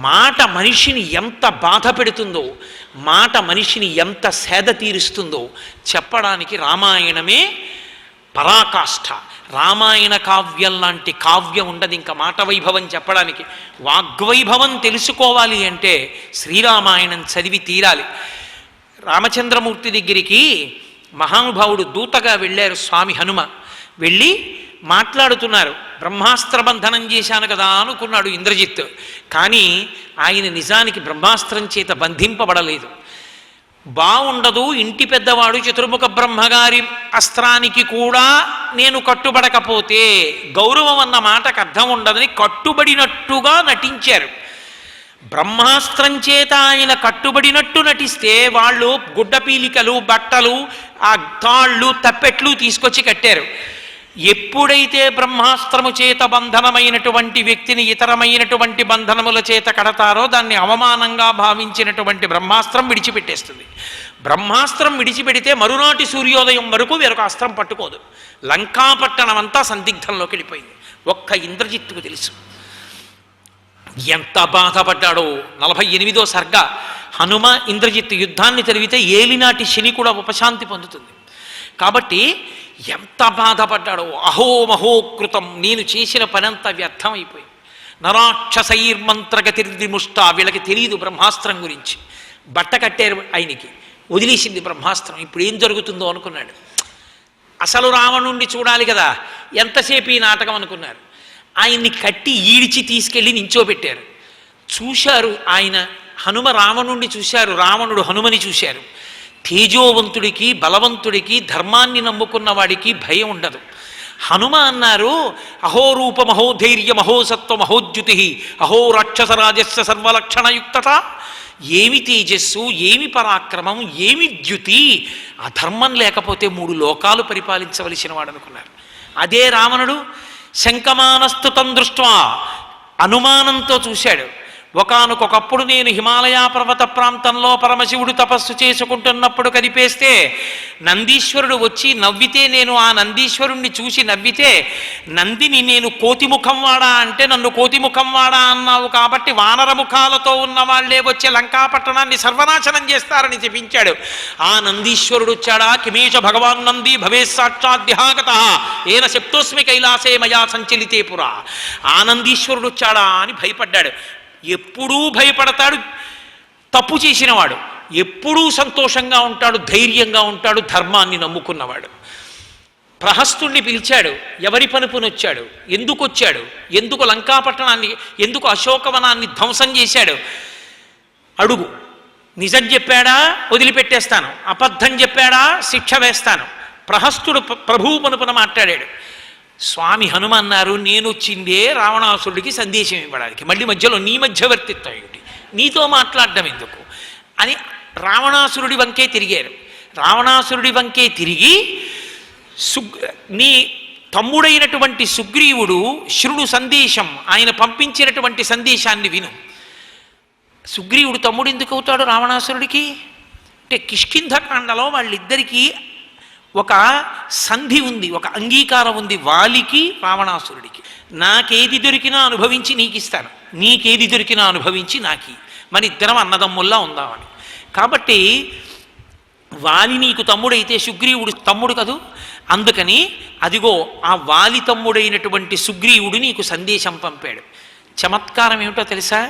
మాట మనిషిని ఎంత బాధ పెడుతుందో, మాట మనిషిని ఎంత సేద తీరుస్తుందో చెప్పడానికి రామాయణమే పరాకాష్ఠ. రామాయణ కావ్యం లాంటి కావ్యం ఉండదు ఇంకా మాట వైభవం చెప్పడానికి. వాగ్వైభవం తెలుసుకోవాలి అంటే శ్రీరామాయణం చదివి తీరాలి. రామచంద్రమూర్తి దగ్గరికి మహానుభావుడు దూతగా వెళ్ళారు స్వామి హనుమ. వెళ్ళి మాట్లాడుతున్నారు. బ్రహ్మాస్త్ర బంధనం చేశాను కదా అనుకున్నాడు ఇంద్రజిత్. కానీ ఆయన నిజానికి బ్రహ్మాస్త్రం చేత బంధింపబడలేదు. బాగుండదు, ఇంటి పెద్దవాడు చతుర్ముఖ బ్రహ్మగారి అస్త్రానికి కూడా నేను కట్టుబడకపోతే గౌరవం అన్న మాటకు అర్థం ఉండదని కట్టుబడినట్టుగా నటించారు. బ్రహ్మాస్త్రం చేత ఆయన కట్టుబడినట్టు నటిస్తే వాళ్ళు గుడ్డపీలికలు, బట్టలు, ఆ తాళ్ళు, తప్పెట్లు తీసుకొచ్చి కట్టారు. ఎప్పుడైతే బ్రహ్మాస్త్రము చేత బంధనమైనటువంటి వ్యక్తిని ఇతరమైనటువంటి బంధనముల చేత కడతారో దాన్ని అవమానంగా భావించినటువంటి బ్రహ్మాస్త్రం విడిచిపెట్టేస్తుంది. బ్రహ్మాస్త్రం విడిచిపెడితే మరునాటి సూర్యోదయం వరకు వేరొక అస్త్రం పట్టుకోదు. లంకాపట్టణం అంతా సందిగ్ధంలోకి వెళ్ళిపోయింది. ఒక్క ఇంద్రజిత్తుకు తెలుసు ఎంత బాధపడ్డాడో. 48వ సర్గ. హనుమ ఇంద్రజిత్తు యుద్ధాన్ని జరిగితే ఏలినాటి శని కూడా ఉపశాంతి పొందుతుంది. కాబట్టి ఎంత బాధపడ్డాడో. అహోమహోకృతం, నేను చేసిన పనంతా వ్యర్థమైపోయింది. నరాక్షసైర్మంత్రగతిర్విముష్ట, వీళ్ళకి తెలియదు బ్రహ్మాస్త్రం గురించి. బట్ట కట్టారు ఆయనకి, వదిలేసింది బ్రహ్మాస్త్రం. ఇప్పుడు ఏం జరుగుతుందో అనుకున్నాడు. అసలు రావణుణ్ణి చూడాలి కదా, ఎంతసేపు ఈ నాటకం అనుకున్నారు. ఆయన్ని కట్టి ఈడ్చి తీసుకెళ్ళి నించోబెట్టారు. చూశారు ఆయన, హనుమ రావణుణ్ణి చూశారు, రావణుడు హనుమని చూశారు. తేజోవంతుడికి, బలవంతుడికి, ధర్మాన్ని నమ్ముకున్న వాడికి భయం ఉండదు. హనుమ అన్నారు, అహోరూప మహోధైర్య మహోసత్వ మహోద్యుతి అహో రాక్షసరాజస్య సర్వలక్షణయుక్తత. ఏమి తేజస్సు, ఏమి పరాక్రమం, ఏమి ద్యుతి. ఆ ధర్మం లేకపోతే 3 లోకాలు పరిపాలించవలసిన వాడు అనుకున్నారు. అదే రావణుడు శంకమానస్తుతం దృష్ట్వా అనుమానంతో చూశాడు. ఒకానొకప్పుడు నేను హిమాలయ పర్వత ప్రాంతంలో పరమశివుడు తపస్సు చేసుకుంటున్నప్పుడు కదిపేస్తే నందీశ్వరుడు వచ్చి నవ్వితే, నేను ఆ నందీశ్వరుణ్ణి చూసి నవ్వితే, నందిని నేను కోతిముఖం వాడా అంటే నన్ను కోతిముఖం వాడా అన్నావు కాబట్టి వానరముఖాలతో ఉన్న వాళ్లే వచ్చే లంకాపట్టణాన్ని సర్వనాశనం చేస్తారని చెప్పించాడు. ఆ నందీశ్వరుడు వచ్చాడా? కిమేష భగవాన్ నంది భవే సాక్షాద్యహాగత ఏన శప్తోస్మి కైలాసే మయా సంచలితే పురా. ఆ నందీశ్వరుడు వచ్చాడా అని భయపడ్డాడు. ఎప్పుడూ భయపడతాడు తప్పు చేసినవాడు, ఎప్పుడూ సంతోషంగా ఉంటాడు, ధైర్యంగా ఉంటాడు, ధర్మాన్ని నమ్ముకున్నవాడు. ప్రహస్తుణ్ణి పిలిచాడు. ఎవరి పనుపునొచ్చాడు? ఎందుకు వచ్చాడు? ఎందుకు లంకాపట్టణాన్ని, ఎందుకు అశోకవనాన్ని ధ్వంసం చేశాడు? అడుగు. నిజం చెప్పాడా? వదిలిపెట్టేస్తాను. అబద్ధం చెప్పాడా? శిక్ష వేస్తాను. ప్రహస్తుడు ప్రభువు పనుపున మాట్లాడాడు. స్వామి హనుమ అన్నారు, నేను వచ్చిందే రావణాసురుడికి సందేశం ఇవ్వడానికి, మళ్ళీ మధ్యలో నీ మధ్యవర్తిత్వం ఏమిటి, నీతో మాట్లాడడం ఎందుకు అని రావణాసురుడి వంకే తిరిగారు. రావణాసురుడి వంకే తిరిగి నీ తమ్ముడైనటువంటి సుగ్రీవుడు శృణు సందేశం, ఆయన పంపించినటువంటి సందేశాన్ని విను. సుగ్రీవుడు తమ్ముడు ఎందుకు అవుతాడు రావణాసురుడికి అంటే, కిష్కింధకాండలో వాళ్ళిద్దరికీ ఒక సంధి ఉంది, ఒక అంగీకారం ఉంది, వాలికి రావణాసురుడికి. నాకేది దొరికినా అనుభవించి నీకు ఇస్తాను, నీకేది దొరికినా అనుభవించి నాకి, మన ఇద్దరం అన్నదమ్ముల్లా ఉందామని. కాబట్టి వాలి నీకు తమ్ముడైతే సుగ్రీవుడు తమ్ముడు కదూ. అందుకని అదిగో ఆ వాలి తమ్ముడైనటువంటి సుగ్రీవుడు నీకు సందేశం పంపాడు. చమత్కారం ఏమిటో తెలుసా?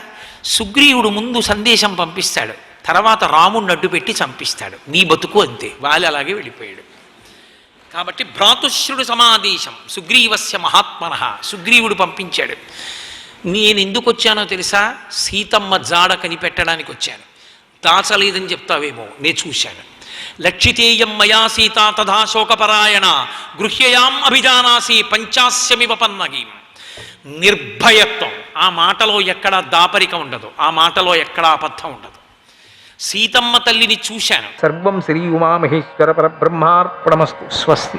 సుగ్రీవుడు ముందు సందేశం పంపిస్తాడు, తర్వాత రాముడిని అడ్డుపెట్టి చంపిస్తాడు. నీ బతుకు అంతే. వాలి అలాగే వెళ్ళిపోయాడు. కాబట్టి భ్రాతుశ్రుడు సమాదేశం సుగ్రీవస్య మహాత్మనః, సుగ్రీవుడు పంపించాడు. నేను ఎందుకు వచ్చానో తెలుసా? సీతమ్మ జాడ కనిపెట్టడానికి వచ్చాను. దాచలేదని చెప్తావేమో, నేను చూశాను. లక్షితేయం మయా సీతా తథా శోకపరాయణ గృహ్యయాం అభిజానాసి పంచాస్యమివ పన్నగీం. నిర్భయత్వం, ఆ మాటలో ఎక్కడా దాపరిక ఉండదు, ఆ మాటలో ఎక్కడా అబద్ధం ఉండదు. సీతమ్మ తల్లిని చూశాను. సర్వం శ్రీ ఉమామహేశ్వర పరబ్రహ్మార్పణమస్తు. స్వస్తి.